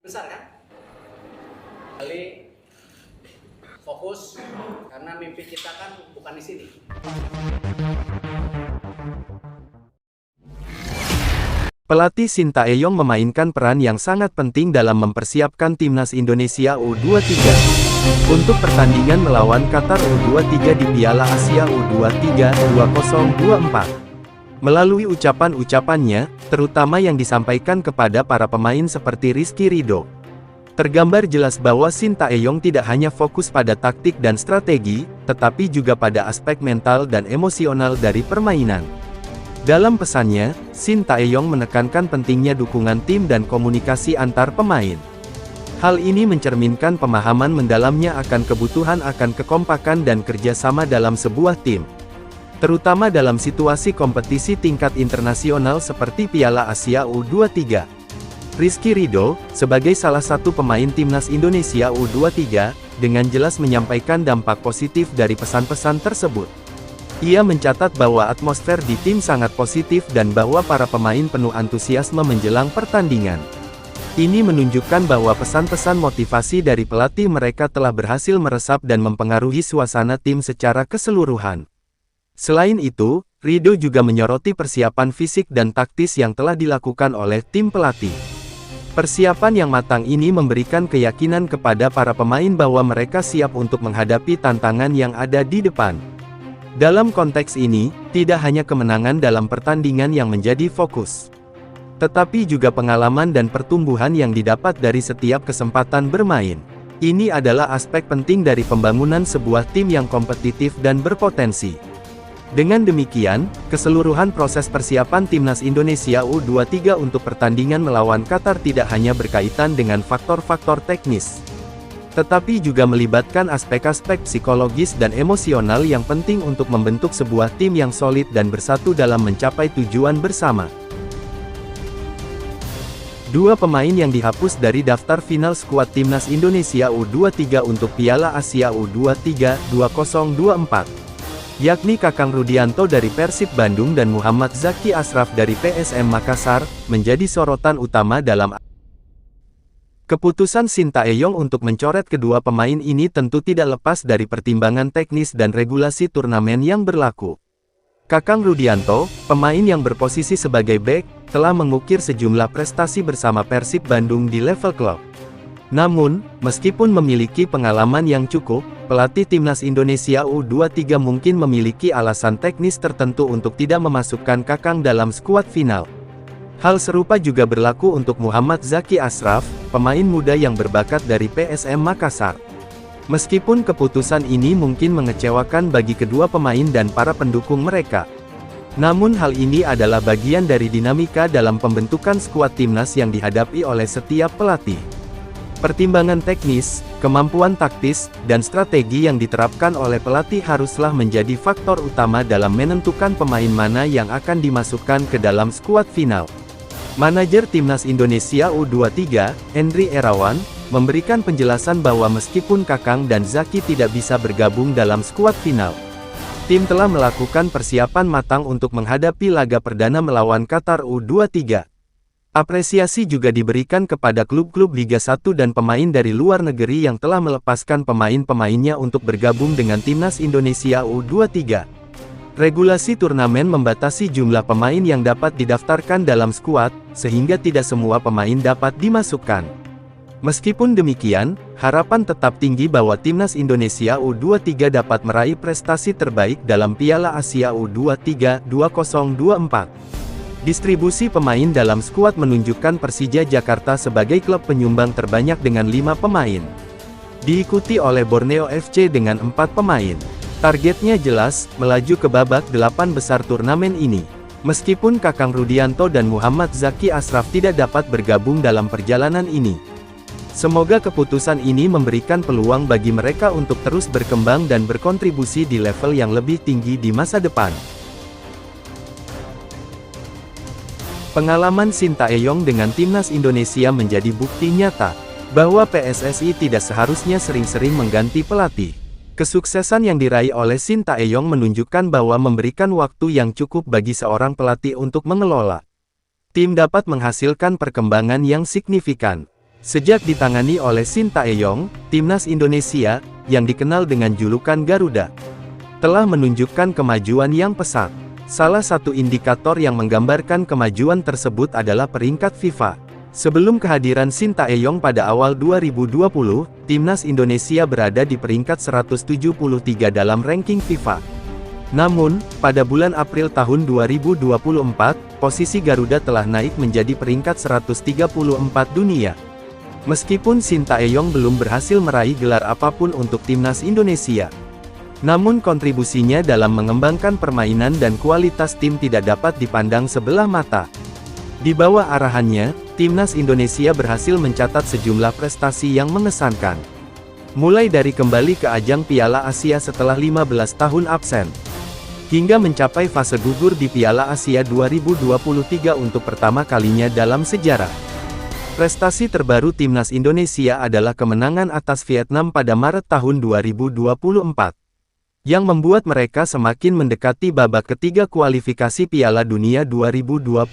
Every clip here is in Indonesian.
Besar kan? Kali fokus karena mimpi kita kan bukan di sini. Pelatih Sintayong memainkan peran yang sangat penting dalam mempersiapkan timnas Indonesia U23 untuk pertandingan melawan Qatar U23 di Piala Asia U23 2024. Melalui ucapan-ucapannya, terutama yang disampaikan kepada para pemain seperti Rizky Ridho, tergambar jelas bahwa Sintayong tidak hanya fokus pada taktik dan strategi, tetapi juga pada aspek mental dan emosional dari permainan. Dalam pesannya, Sintayong menekankan pentingnya dukungan tim dan komunikasi antar pemain. Hal ini mencerminkan pemahaman mendalamnya akan kebutuhan akan kekompakan dan kerjasama dalam sebuah tim, terutama dalam situasi kompetisi tingkat internasional seperti Piala Asia U23. Rizky Ridho, sebagai salah satu pemain timnas Indonesia U23, dengan jelas menyampaikan dampak positif dari pesan-pesan tersebut. Ia mencatat bahwa atmosfer di tim sangat positif dan bahwa para pemain penuh antusiasme menjelang pertandingan. Ini menunjukkan bahwa pesan-pesan motivasi dari pelatih mereka telah berhasil meresap dan mempengaruhi suasana tim secara keseluruhan. Selain itu, Ridho juga menyoroti persiapan fisik dan taktis yang telah dilakukan oleh tim pelatih. Persiapan yang matang ini memberikan keyakinan kepada para pemain bahwa mereka siap untuk menghadapi tantangan yang ada di depan. Dalam konteks ini, tidak hanya kemenangan dalam pertandingan yang menjadi fokus, tetapi juga pengalaman dan pertumbuhan yang didapat dari setiap kesempatan bermain. Ini adalah aspek penting dari pembangunan sebuah tim yang kompetitif dan berpotensi. Dengan demikian, keseluruhan proses persiapan timnas Indonesia U23 untuk pertandingan melawan Qatar tidak hanya berkaitan dengan faktor-faktor teknis, tetapi juga melibatkan aspek-aspek psikologis dan emosional yang penting untuk membentuk sebuah tim yang solid dan bersatu dalam mencapai tujuan bersama. Dua pemain yang dihapus dari daftar final skuad timnas Indonesia U23 untuk Piala Asia U23 2024. Yakni Kakang Rudianto dari Persib Bandung dan Muhammad Zaki Ashraf dari PSM Makassar, menjadi sorotan utama dalam. Keputusan Sintayong untuk mencoret kedua pemain ini tentu tidak lepas dari pertimbangan teknis dan regulasi turnamen yang berlaku. Kakang Rudianto, pemain yang berposisi sebagai bek, telah mengukir sejumlah prestasi bersama Persib Bandung di level klub. Namun, meskipun memiliki pengalaman yang cukup, pelatih timnas Indonesia U23 mungkin memiliki alasan teknis tertentu untuk tidak memasukkan Kakang dalam skuad final. Hal serupa juga berlaku untuk Muhammad Zaki Ashraf, pemain muda yang berbakat dari PSM Makassar. Meskipun keputusan ini mungkin mengecewakan bagi kedua pemain dan para pendukung mereka, namun hal ini adalah bagian dari dinamika dalam pembentukan skuad timnas yang dihadapi oleh setiap pelatih. Pertimbangan teknis, kemampuan taktis, dan strategi yang diterapkan oleh pelatih haruslah menjadi faktor utama dalam menentukan pemain mana yang akan dimasukkan ke dalam skuad final. Manajer Timnas Indonesia U23, Henry Irawan, memberikan penjelasan bahwa meskipun Kakang dan Zaki tidak bisa bergabung dalam skuad final, tim telah melakukan persiapan matang untuk menghadapi laga perdana melawan Qatar U23. Apresiasi juga diberikan kepada klub-klub Liga 1 dan pemain dari luar negeri yang telah melepaskan pemain-pemainnya untuk bergabung dengan Timnas Indonesia U23. Regulasi turnamen membatasi jumlah pemain yang dapat didaftarkan dalam skuad, sehingga tidak semua pemain dapat dimasukkan. Meskipun demikian, harapan tetap tinggi bahwa Timnas Indonesia U23 dapat meraih prestasi terbaik dalam Piala Asia U23 2024. Distribusi pemain dalam skuad menunjukkan Persija Jakarta sebagai klub penyumbang terbanyak dengan 5 pemain. Diikuti oleh Borneo FC dengan 4 pemain. Targetnya jelas, melaju ke babak 8 besar turnamen ini. Meskipun Kakang Rudianto dan Muhammad Zaki Ashraf tidak dapat bergabung dalam perjalanan ini, semoga keputusan ini memberikan peluang bagi mereka untuk terus berkembang dan berkontribusi di level yang lebih tinggi di masa depan. Pengalaman Sintayong dengan timnas Indonesia menjadi bukti nyata bahwa PSSI tidak seharusnya sering-sering mengganti pelatih. Kesuksesan yang diraih oleh Sintayong menunjukkan bahwa memberikan waktu yang cukup bagi seorang pelatih untuk mengelola tim dapat menghasilkan perkembangan yang signifikan. Sejak ditangani oleh Sintayong, timnas Indonesia, yang dikenal dengan julukan Garuda, telah menunjukkan kemajuan yang pesat. Salah satu indikator yang menggambarkan kemajuan tersebut adalah peringkat FIFA. Sebelum kehadiran Sintayong pada awal 2020, timnas Indonesia berada di peringkat 173 dalam ranking FIFA. Namun, pada bulan April tahun 2024, posisi Garuda telah naik menjadi peringkat 134 dunia. Meskipun Sintayong belum berhasil meraih gelar apapun untuk timnas Indonesia, namun kontribusinya dalam mengembangkan permainan dan kualitas tim tidak dapat dipandang sebelah mata. Di bawah arahannya, timnas Indonesia berhasil mencatat sejumlah prestasi yang mengesankan. Mulai dari kembali ke ajang Piala Asia setelah 15 tahun absen, hingga mencapai fase gugur di Piala Asia 2023 untuk pertama kalinya dalam sejarah. Prestasi terbaru timnas Indonesia adalah kemenangan atas Vietnam pada Maret tahun 2024, yang membuat mereka semakin mendekati babak ketiga kualifikasi Piala Dunia 2026.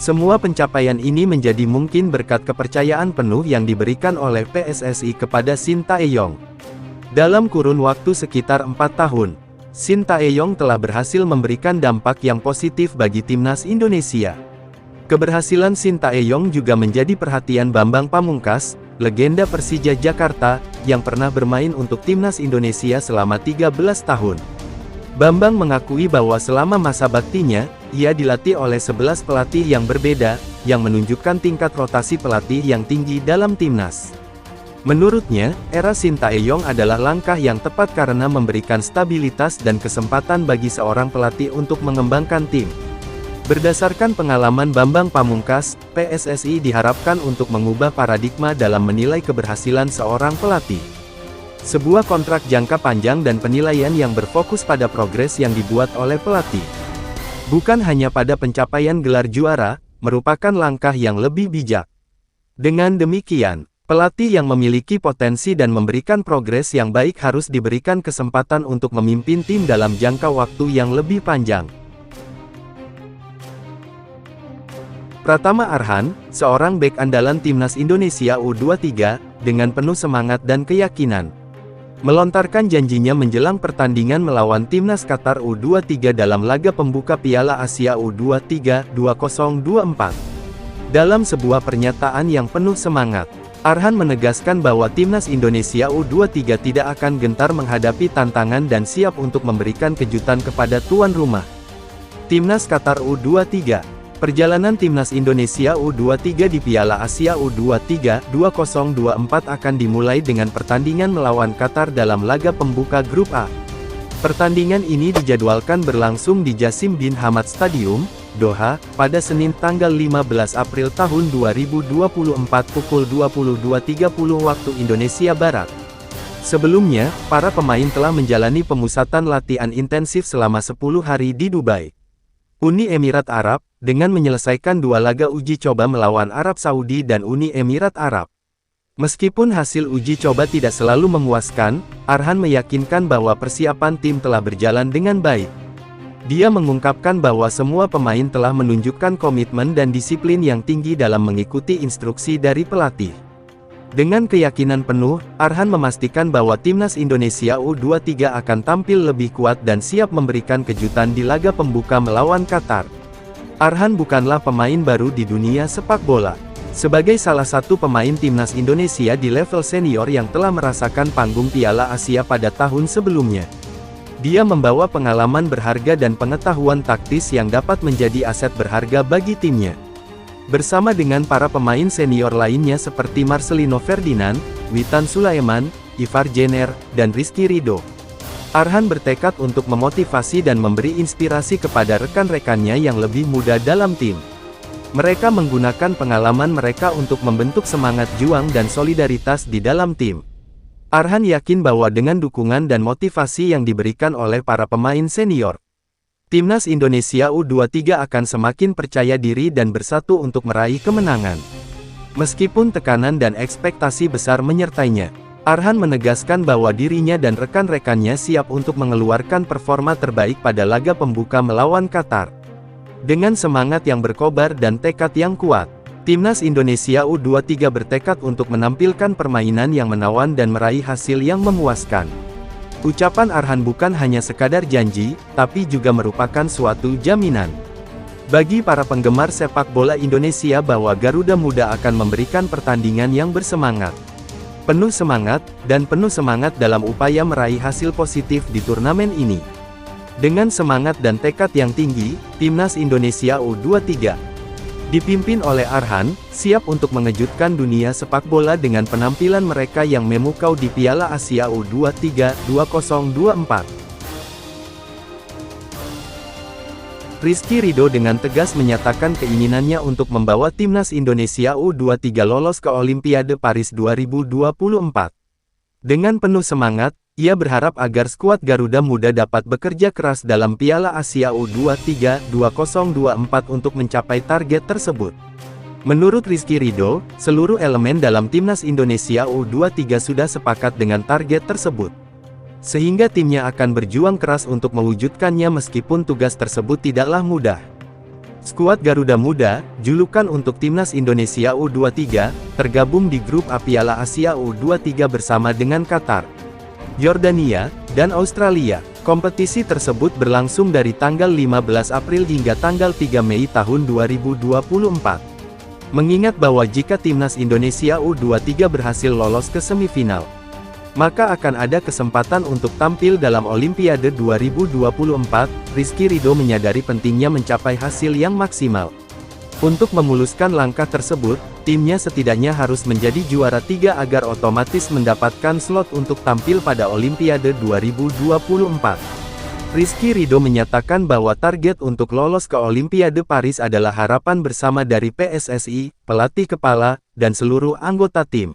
Semua pencapaian ini menjadi mungkin berkat kepercayaan penuh yang diberikan oleh PSSI kepada Sintayong. Dalam kurun waktu sekitar 4 tahun, Sintayong telah berhasil memberikan dampak yang positif bagi timnas Indonesia. Keberhasilan Sintayong juga menjadi perhatian Bambang Pamungkas, legenda Persija Jakarta, yang pernah bermain untuk timnas Indonesia selama 13 tahun. Bambang mengakui bahwa selama masa baktinya, ia dilatih oleh 11 pelatih yang berbeda, yang menunjukkan tingkat rotasi pelatih yang tinggi dalam timnas. Menurutnya, era Sintayong adalah langkah yang tepat karena memberikan stabilitas dan kesempatan bagi seorang pelatih untuk mengembangkan tim. Berdasarkan pengalaman Bambang Pamungkas, PSSI diharapkan untuk mengubah paradigma dalam menilai keberhasilan seorang pelatih. Sebuah kontrak jangka panjang dan penilaian yang berfokus pada progres yang dibuat oleh pelatih, bukan hanya pada pencapaian gelar juara, merupakan langkah yang lebih bijak. Dengan demikian, pelatih yang memiliki potensi dan memberikan progres yang baik harus diberikan kesempatan untuk memimpin tim dalam jangka waktu yang lebih panjang. Pratama Arhan, seorang bek andalan timnas Indonesia U23, dengan penuh semangat dan keyakinan, melontarkan janjinya menjelang pertandingan melawan timnas Qatar U23 dalam laga pembuka Piala Asia U23 2024. Dalam sebuah pernyataan yang penuh semangat, Arhan menegaskan bahwa timnas Indonesia U23 tidak akan gentar menghadapi tantangan dan siap untuk memberikan kejutan kepada tuan rumah, timnas Qatar U23. Perjalanan timnas Indonesia U23 di Piala Asia U23 2024 akan dimulai dengan pertandingan melawan Qatar dalam laga pembuka Grup A. Pertandingan ini dijadwalkan berlangsung di Jassim bin Hamad Stadium, Doha, pada Senin tanggal 15 April tahun 2024 pukul 22.30 waktu Indonesia Barat. Sebelumnya, para pemain telah menjalani pemusatan latihan intensif selama 10 hari di Dubai, Uni Emirat Arab, dengan menyelesaikan 2 laga uji coba melawan Arab Saudi dan Uni Emirat Arab. Meskipun hasil uji coba tidak selalu memuaskan, Arhan meyakinkan bahwa persiapan tim telah berjalan dengan baik. Dia mengungkapkan bahwa semua pemain telah menunjukkan komitmen dan disiplin yang tinggi dalam mengikuti instruksi dari pelatih. Dengan keyakinan penuh, Arhan memastikan bahwa timnas Indonesia U23 akan tampil lebih kuat dan siap memberikan kejutan di laga pembuka melawan Qatar. Arhan bukanlah pemain baru di dunia sepak bola. Sebagai salah satu pemain timnas Indonesia di level senior yang telah merasakan panggung Piala Asia pada tahun sebelumnya, dia membawa pengalaman berharga dan pengetahuan taktis yang dapat menjadi aset berharga bagi timnya. Bersama dengan para pemain senior lainnya seperti Marcelino Ferdinand, Witan Sulaiman, Ivar Jenner, dan Rizky Ridho, Arhan bertekad untuk memotivasi dan memberi inspirasi kepada rekan-rekannya yang lebih muda dalam tim. Mereka menggunakan pengalaman mereka untuk membentuk semangat juang dan solidaritas di dalam tim. Arhan yakin bahwa dengan dukungan dan motivasi yang diberikan oleh para pemain senior, timnas Indonesia U23 akan semakin percaya diri dan bersatu untuk meraih kemenangan. Meskipun tekanan dan ekspektasi besar menyertainya, Arhan menegaskan bahwa dirinya dan rekan-rekannya siap untuk mengeluarkan performa terbaik pada laga pembuka melawan Qatar. Dengan semangat yang berkobar dan tekad yang kuat, Timnas Indonesia U23 bertekad untuk menampilkan permainan yang menawan dan meraih hasil yang memuaskan. Ucapan Arhan bukan hanya sekadar janji, tapi juga merupakan suatu jaminan bagi para penggemar sepak bola Indonesia bahwa Garuda Muda akan memberikan pertandingan yang bersemangat, penuh semangat, dan penuh semangat dalam upaya meraih hasil positif di turnamen ini. Dengan semangat dan tekad yang tinggi, Timnas Indonesia U23 dipimpin oleh Arhan, siap untuk mengejutkan dunia sepak bola dengan penampilan mereka yang memukau di Piala Asia U23 2024. Rizky Ridho dengan tegas menyatakan keinginannya untuk membawa Timnas Indonesia U23 lolos ke Olimpiade Paris 2024. Dengan penuh semangat, ia berharap agar skuad Garuda Muda dapat bekerja keras dalam Piala Asia U23 2024 untuk mencapai target tersebut. Menurut Rizky Ridho, seluruh elemen dalam Timnas Indonesia U23 sudah sepakat dengan target tersebut, sehingga timnya akan berjuang keras untuk mewujudkannya meskipun tugas tersebut tidaklah mudah. Skuad Garuda Muda, julukan untuk Timnas Indonesia U23, tergabung di grup A Piala Asia U23 bersama dengan Qatar, Yordania, dan Australia. Kompetisi tersebut berlangsung dari tanggal 15 April hingga tanggal 3 Mei tahun 2024. Mengingat bahwa jika Timnas Indonesia U23 berhasil lolos ke semifinal, maka akan ada kesempatan untuk tampil dalam Olimpiade 2024, Rizky Ridho menyadari pentingnya mencapai hasil yang maksimal. Untuk memuluskan langkah tersebut, timnya setidaknya harus menjadi juara 3 agar otomatis mendapatkan slot untuk tampil pada Olimpiade 2024. Rizky Ridho menyatakan bahwa target untuk lolos ke Olimpiade Paris adalah harapan bersama dari PSSI, pelatih kepala, dan seluruh anggota tim.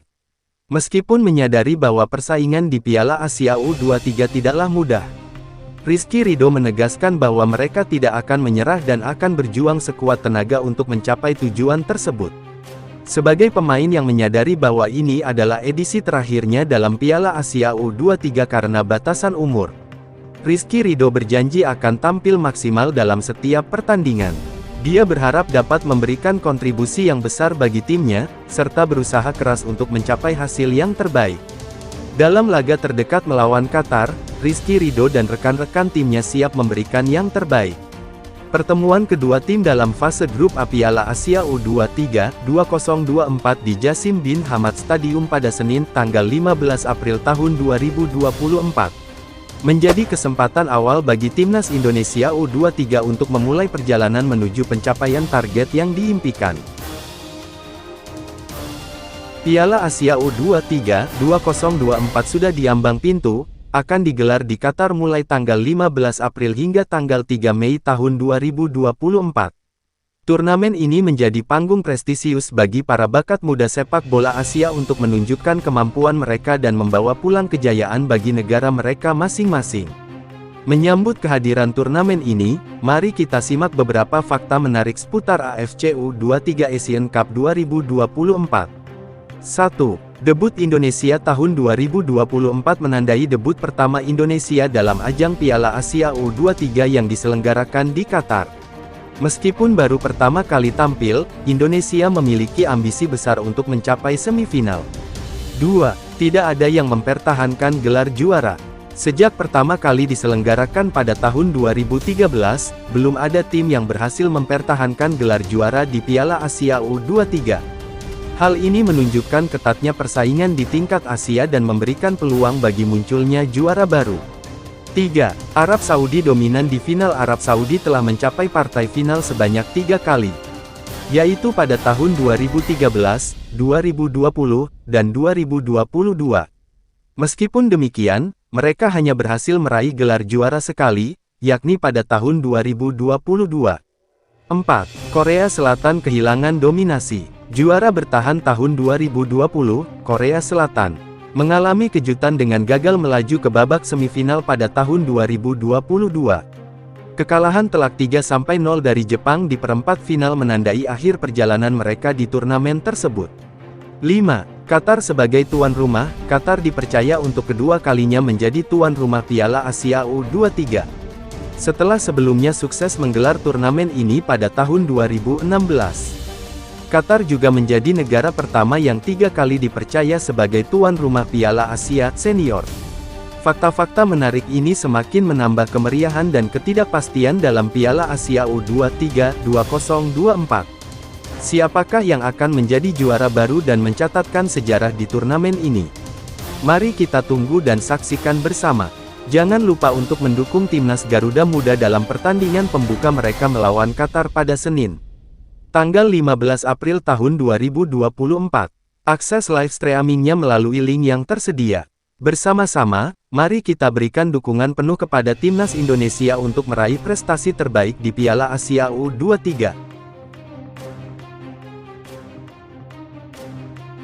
Meskipun menyadari bahwa persaingan di Piala Asia U23 tidaklah mudah, Rizky Ridho menegaskan bahwa mereka tidak akan menyerah dan akan berjuang sekuat tenaga untuk mencapai tujuan tersebut. Sebagai pemain yang menyadari bahwa ini adalah edisi terakhirnya dalam Piala Asia U23 karena batasan umur, Rizky Ridho berjanji akan tampil maksimal dalam setiap pertandingan. Dia berharap dapat memberikan kontribusi yang besar bagi timnya, serta berusaha keras untuk mencapai hasil yang terbaik. Dalam laga terdekat melawan Qatar, Rizky Ridho dan rekan-rekan timnya siap memberikan yang terbaik. Pertemuan kedua tim dalam fase grup A Piala Asia U23 2024 di Jassim bin Hamad Stadium pada Senin tanggal 15 April tahun 2024. Menjadi kesempatan awal bagi Timnas Indonesia U23 untuk memulai perjalanan menuju pencapaian target yang diimpikan. Piala Asia U23 2024 sudah diambang pintu, akan digelar di Qatar mulai tanggal 15 April hingga tanggal 3 Mei tahun 2024. Turnamen ini menjadi panggung prestisius bagi para bakat muda sepak bola Asia untuk menunjukkan kemampuan mereka dan membawa pulang kejayaan bagi negara mereka masing-masing. Menyambut kehadiran turnamen ini, mari kita simak beberapa fakta menarik seputar AFC U23 Asian Cup 2024. 1. Debut Indonesia tahun 2024 menandai debut pertama Indonesia dalam ajang Piala Asia U23 yang diselenggarakan di Qatar. Meskipun baru pertama kali tampil, Indonesia memiliki ambisi besar untuk mencapai semifinal. 2. Tidak ada yang mempertahankan gelar juara. Sejak pertama kali diselenggarakan pada tahun 2013, belum ada tim yang berhasil mempertahankan gelar juara di Piala Asia U23. Hal ini menunjukkan ketatnya persaingan di tingkat Asia dan memberikan peluang bagi munculnya juara baru. 3. Arab Saudi dominan di final. Arab Saudi telah mencapai partai final sebanyak 3 kali, yaitu pada tahun 2013, 2020, dan 2022. Meskipun demikian, mereka hanya berhasil meraih gelar juara sekali, yakni pada tahun 2022. 4. Korea Selatan kehilangan dominasi. Juara bertahan tahun 2020, Korea Selatan mengalami kejutan dengan gagal melaju ke babak semifinal pada tahun 2022. Kekalahan telak 3-0 dari Jepang di perempat final menandai akhir perjalanan mereka di turnamen tersebut. 5. Qatar sebagai tuan rumah. Qatar dipercaya untuk kedua kalinya menjadi tuan rumah Piala Asia U23. Setelah sebelumnya sukses menggelar turnamen ini pada tahun 2016. Qatar juga menjadi negara pertama yang 3 kali dipercaya sebagai tuan rumah Piala Asia Senior. Fakta-fakta menarik ini semakin menambah kemeriahan dan ketidakpastian dalam Piala Asia U23 2024. Siapakah yang akan menjadi juara baru dan mencatatkan sejarah di turnamen ini? Mari kita tunggu dan saksikan bersama. Jangan lupa untuk mendukung timnas Garuda Muda dalam pertandingan pembuka mereka melawan Qatar pada Senin, tanggal 15 April tahun 2024. Akses live streamingnya melalui link yang tersedia. Bersama-sama, mari kita berikan dukungan penuh kepada timnas Indonesia untuk meraih prestasi terbaik di Piala Asia U23.